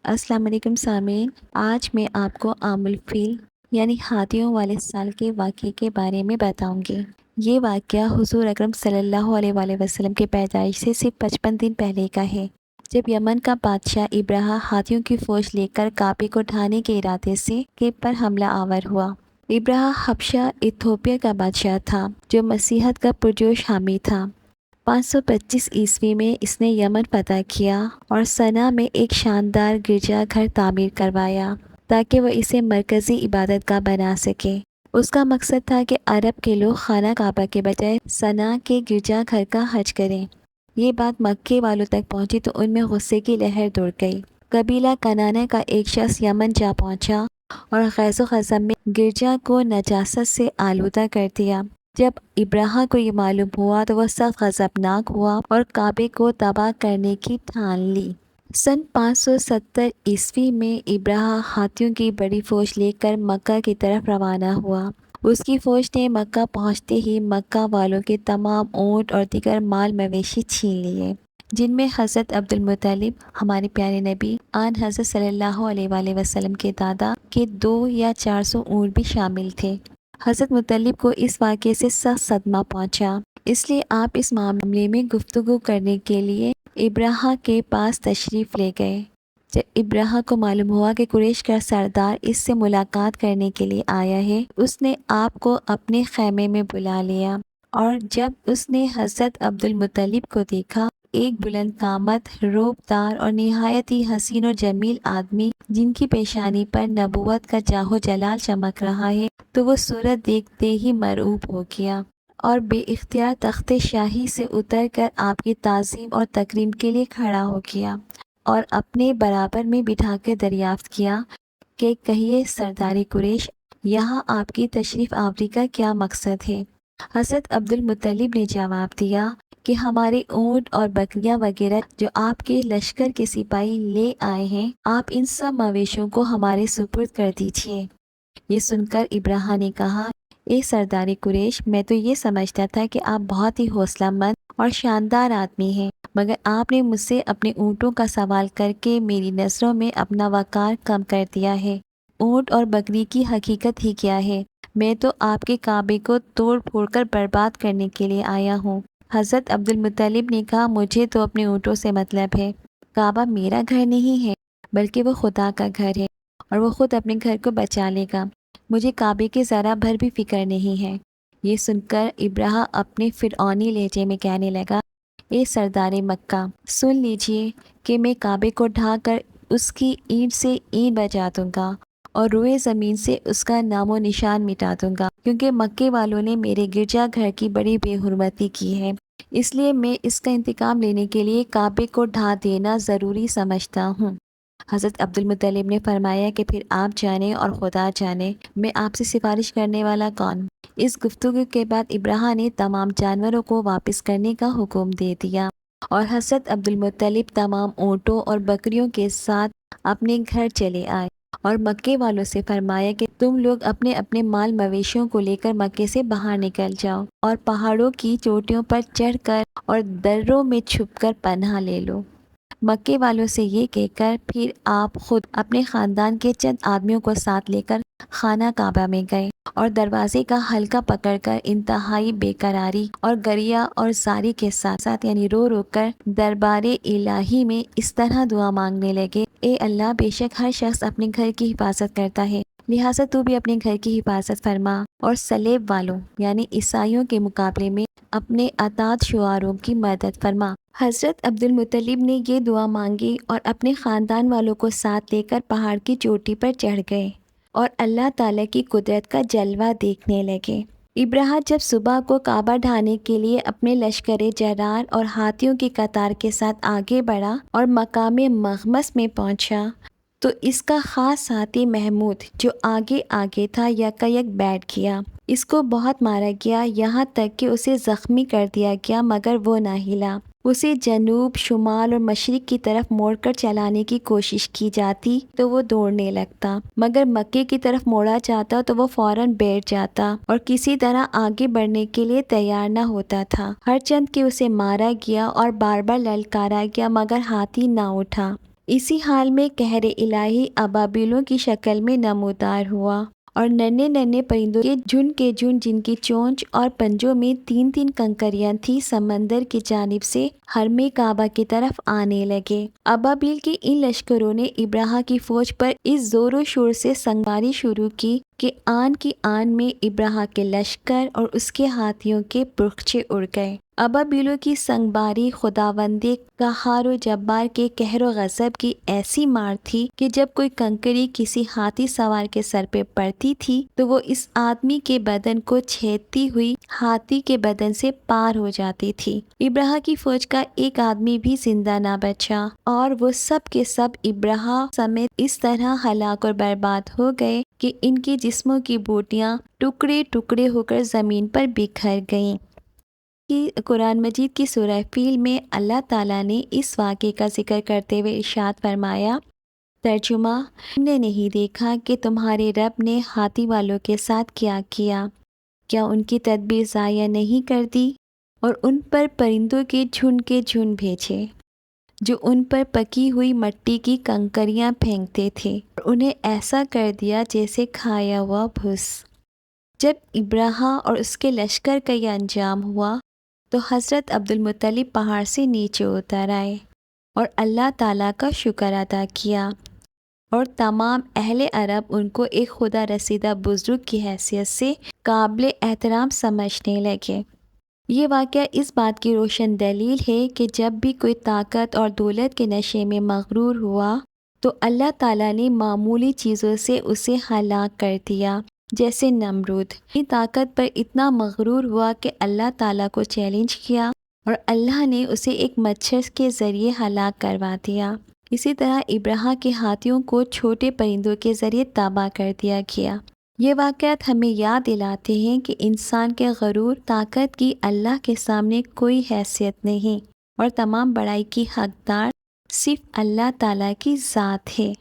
السلام علیکم سامعین، آج میں آپ کو عام الفیل یعنی ہاتھیوں والے سال کے واقعے کے بارے میں بتاؤں گی۔ یہ واقعہ حضور اکرم صلی اللہ علیہ وآلہ وسلم کے پیدائش سے صرف 55 دن پہلے کا ہے، جب یمن کا بادشاہ ابرہہ ہاتھیوں کی فوج لے کر کعبے کو ڈھانے کے ارادے سے کیپ پر حملہ آور ہوا۔ ابرہہ حبشہ ایتھوپیا کا بادشاہ تھا جو مسیحیت کا پرجوش حامی تھا۔ 525 میں اس نے یمن فتح کیا اور صنعا میں ایک شاندار گرجا گھر تعمیر کروایا تاکہ وہ اسے مرکزی عبادت گاہ بنا سکے۔ اس کا مقصد تھا کہ عرب کے لوگ خانہ کعبہ کے بجائے صنعا کے گرجا گھر کا حج کریں۔ یہ بات مکے والوں تک پہنچی تو ان میں غصے کی لہر دوڑ گئی۔ قبیلہ کنانہ کا ایک شخص یمن جا پہنچا اور غیظ و غضب میں گرجا کو نجاست سے آلودہ کر دیا۔ جب ابرہہ کو یہ معلوم ہوا تو وہ سخت غضبناک ہوا اور کعبے کو تباہ کرنے کی ٹھان لی۔ سن 570 میں ابرہہ ہاتھیوں کی بڑی فوج لے کر مکہ کی طرف روانہ ہوا۔ اس کی فوج نے مکہ پہنچتے ہی مکہ والوں کے تمام اونٹ اور دیگر مال مویشی چھین لیے، جن میں حضرت عبدالمطلب ہمارے پیارے نبی آن حضرت صلی اللہ علیہ وآلہ وسلم کے دادا کے 200 یا 400 اونٹ بھی شامل تھے۔ حضرت مطلب کو اس واقعے سے سخت صدمہ پہنچا، اس لیے آپ اس معاملے میں گفتگو کرنے کے لیے ابرہہ کے پاس تشریف لے گئے۔ جب ابرہہ کو معلوم ہوا کہ قریش کا سردار اس سے ملاقات کرنے کے لیے آیا ہے، اس نے آپ کو اپنے خیمے میں بلا لیا، اور جب اس نے حضرت عبدالمطلب کو دیکھا، ایک بلند قامت، روبدار اور نہایت ہی حسین و جمیل آدمی جن کی پیشانی پر نبوت کا جاہ و جلال چمک رہا ہے، تو وہ صورت دیکھتے ہی مرعوب ہو گیا اور بے اختیار تخت شاہی سے اتر کر آپ کی تعظیم اور تکریم کے لیے کھڑا ہو گیا اور اپنے برابر میں بٹھا کر دریافت کیا کہ کہیے سردار قریش، یہاں آپ کی تشریف آوری کا کیا مقصد ہے؟ حضرت عبدالمطلب نے جواب دیا کہ ہمارے اونٹ اور بکریاں وغیرہ جو آپ کے لشکر کے سپاہی لے آئے ہیں، آپ ان سب مویشوں کو ہمارے سپرد کر دیجیے۔ یہ سن کر ابرہہ نے کہا، اے سردار قریش، میں تو یہ سمجھتا تھا کہ آپ بہت ہی حوصلہ مند اور شاندار آدمی ہیں، مگر آپ نے مجھ سے اپنے اونٹوں کا سوال کر کے میری نظروں میں اپنا وقار کم کر دیا ہے۔ اونٹ اور بکری کی حقیقت ہی کیا ہے؟ میں تو آپ کے کعبے کو توڑ پھوڑ کر برباد کرنے کے لیے آیا ہوں۔ حضرت عبدالمطلب نے کہا، مجھے تو اپنے اونٹوں سے مطلب ہے۔ کعبہ میرا گھر نہیں ہے بلکہ وہ خدا کا گھر ہے، اور وہ خود اپنے گھر کو بچا لے گا۔ مجھے کعبے کی ذرا بھر بھی فکر نہیں ہے۔ یہ سن کر ابرہہ اپنے فرعونی لہجے میں کہنے لگا، اے سردار مکہ، سن لیجئے کہ میں کعبے کو ڈھا کر اس کی اینٹ سے اینٹ بجا دوں گا اور روئے زمین سے اس کا نام و نشان مٹا دوں گا، کیونکہ مکے والوں نے میرے گرجا گھر کی بڑی بے حرمتی کی ہے، اس لیے میں اس کا انتقام لینے کے لیے کعبے کو ڈھا دینا ضروری سمجھتا ہوں۔ حضرت عبدالمطلب نے فرمایا کہ پھر آپ جانیں اور خدا جانے، میں آپ سے سفارش کرنے والا کون؟ اس گفتگو کے بعد ابرہہ نے تمام جانوروں کو واپس کرنے کا حکم دے دیا، اور حضرت عبدالمطلب تمام اونٹوں اور بکریوں کے ساتھ اپنے گھر چلے آئے، اور مکے والوں سے فرمایا کہ تم لوگ اپنے اپنے مال مویشیوں کو لے کر مکے سے باہر نکل جاؤ اور پہاڑوں کی چوٹیوں پر چڑھ کر اور دروں میں چھپ کر پناہ لے لو۔ مکے والوں سے یہ کہہ کر پھر آپ خود اپنے خاندان کے چند آدمیوں کو ساتھ لے کر خانہ کعبہ میں گئے اور دروازے کا حلقہ پکڑ کر انتہائی بے قراری اور گریہ اور زاری کے ساتھ ساتھ یعنی رو رو کر دربار الہی میں اس طرح دعا مانگنے لگے، اے اللہ، بے شک ہر شخص اپنے گھر کی حفاظت کرتا ہے، لہٰذا تو بھی اپنے گھر کی حفاظت فرما، اور صلیب والوں یعنی عیسائیوں کے مقابلے میں اپنے اطاعت شعاروں کی مدد فرما۔ حضرت عبدالمطلب نے یہ دعا مانگی اور اپنے خاندان والوں کو ساتھ لے کر پہاڑ کی چوٹی پر چڑھ گئے اور اللہ تعالیٰ کی قدرت کا جلوہ دیکھنے لگے۔ ابرہہ جب صبح کو کعبہ ڈھانے کے لیے اپنے لشکر جرار اور ہاتھیوں کی قطار کے ساتھ آگے بڑھا اور مقام مغمس میں پہنچا تو اس کا خاص ساتھی محمود جو آگے آگے تھا یکایک بیٹھ گیا۔ اس کو بہت مارا گیا، یہاں تک کہ اسے زخمی کر دیا گیا، مگر وہ نہ ہلا۔ اسے جنوب، شمال اور مشرق کی طرف موڑ کر چلانے کی کوشش کی جاتی تو وہ دوڑنے لگتا، مگر مکے کی طرف موڑا جاتا تو وہ فوراً بیٹھ جاتا اور کسی طرح آگے بڑھنے کے لیے تیار نہ ہوتا تھا۔ ہر چند کہ اسے مارا گیا اور بار بار للکارا گیا، مگر ہاتھی نہ اٹھا۔ اسی حال میں قہر الہی ابابیلوں کی شکل میں نمودار ہوا اور ننھے ننھے پرندوں کے جن جن کی چونچ اور پنجوں میں 3 کنکریاں تھیں سمندر کی جانب سے حرم کعبہ کی طرف آنے لگے۔ ابابیل کے ان لشکروں نے ابراہیم کی فوج پر اس زور و شور سے سنگباری شروع کی کہ آن کی آن میں ابراہیم کے لشکر اور اس کے ہاتھیوں کے پرخچے اڑ گئے۔ ابابیلوں کی سنگباری خداوند قہار و جبار کے قہر و غضب کی ایسی مار تھی کہ جب کوئی کنکری کسی ہاتھی سوار کے سر پہ پڑتی تھی تو وہ اس آدمی کے بدن کو چھیدتی ہوئی ہاتھی کے بدن سے پار ہو جاتی تھی۔ ابراہیم کی فوج کا ایک آدمی بھی زندہ نہ بچا اور وہ سب کے سب ابراہیم سمیت اس طرح ہلاک اور برباد ہو گئے کہ ان کے جسموں کی بوٹیاں ٹکڑے ٹکڑے ہو کر زمین پر بکھر گئیں۔ قرآن مجید کی سورہ فیل میں اللہ تعالیٰ نے اس واقعے کا ذکر کرتے ہوئے ارشاد فرمایا، ترجمہ: تم نے نہیں دیکھا کہ تمہارے رب نے ہاتھی والوں کے ساتھ کیا کیا ان کی تدبیر ضائع نہیں کر دی اور ان پر پرندوں کے جھنڈ بھیجے جو ان پر پکی ہوئی مٹی کی کنکریاں پھینکتے تھے اور انہیں ایسا کر دیا جیسے کھایا ہوا بھوس۔ جب ابراہیم اور اس کے لشکر کا یہ انجام ہوا تو حضرت عبدالمطلب پہاڑ سے نیچے اتر آئے اور اللہ تعالیٰ کا شکر ادا کیا، اور تمام اہل عرب ان کو ایک خدا رسیدہ بزرگ کی حیثیت سے قابل احترام سمجھنے لگے۔ یہ واقعہ اس بات کی روشن دلیل ہے کہ جب بھی کوئی طاقت اور دولت کے نشے میں مغرور ہوا تو اللہ تعالیٰ نے معمولی چیزوں سے اسے ہلاک کر دیا، جیسے نمرود اپنی طاقت پر اتنا مغرور ہوا کہ اللہ تعالیٰ کو چیلنج کیا اور اللہ نے اسے ایک مچھر کے ذریعے ہلاک کروا دیا۔ اسی طرح ابراہیم کے ہاتھیوں کو چھوٹے پرندوں کے ذریعے تباہ کر دیا گیا۔ یہ واقعات ہمیں یاد دلاتے ہیں کہ انسان کے غرور طاقت کی اللہ کے سامنے کوئی حیثیت نہیں اور تمام بڑائی کی حقدار صرف اللہ تعالیٰ کی ذات ہے۔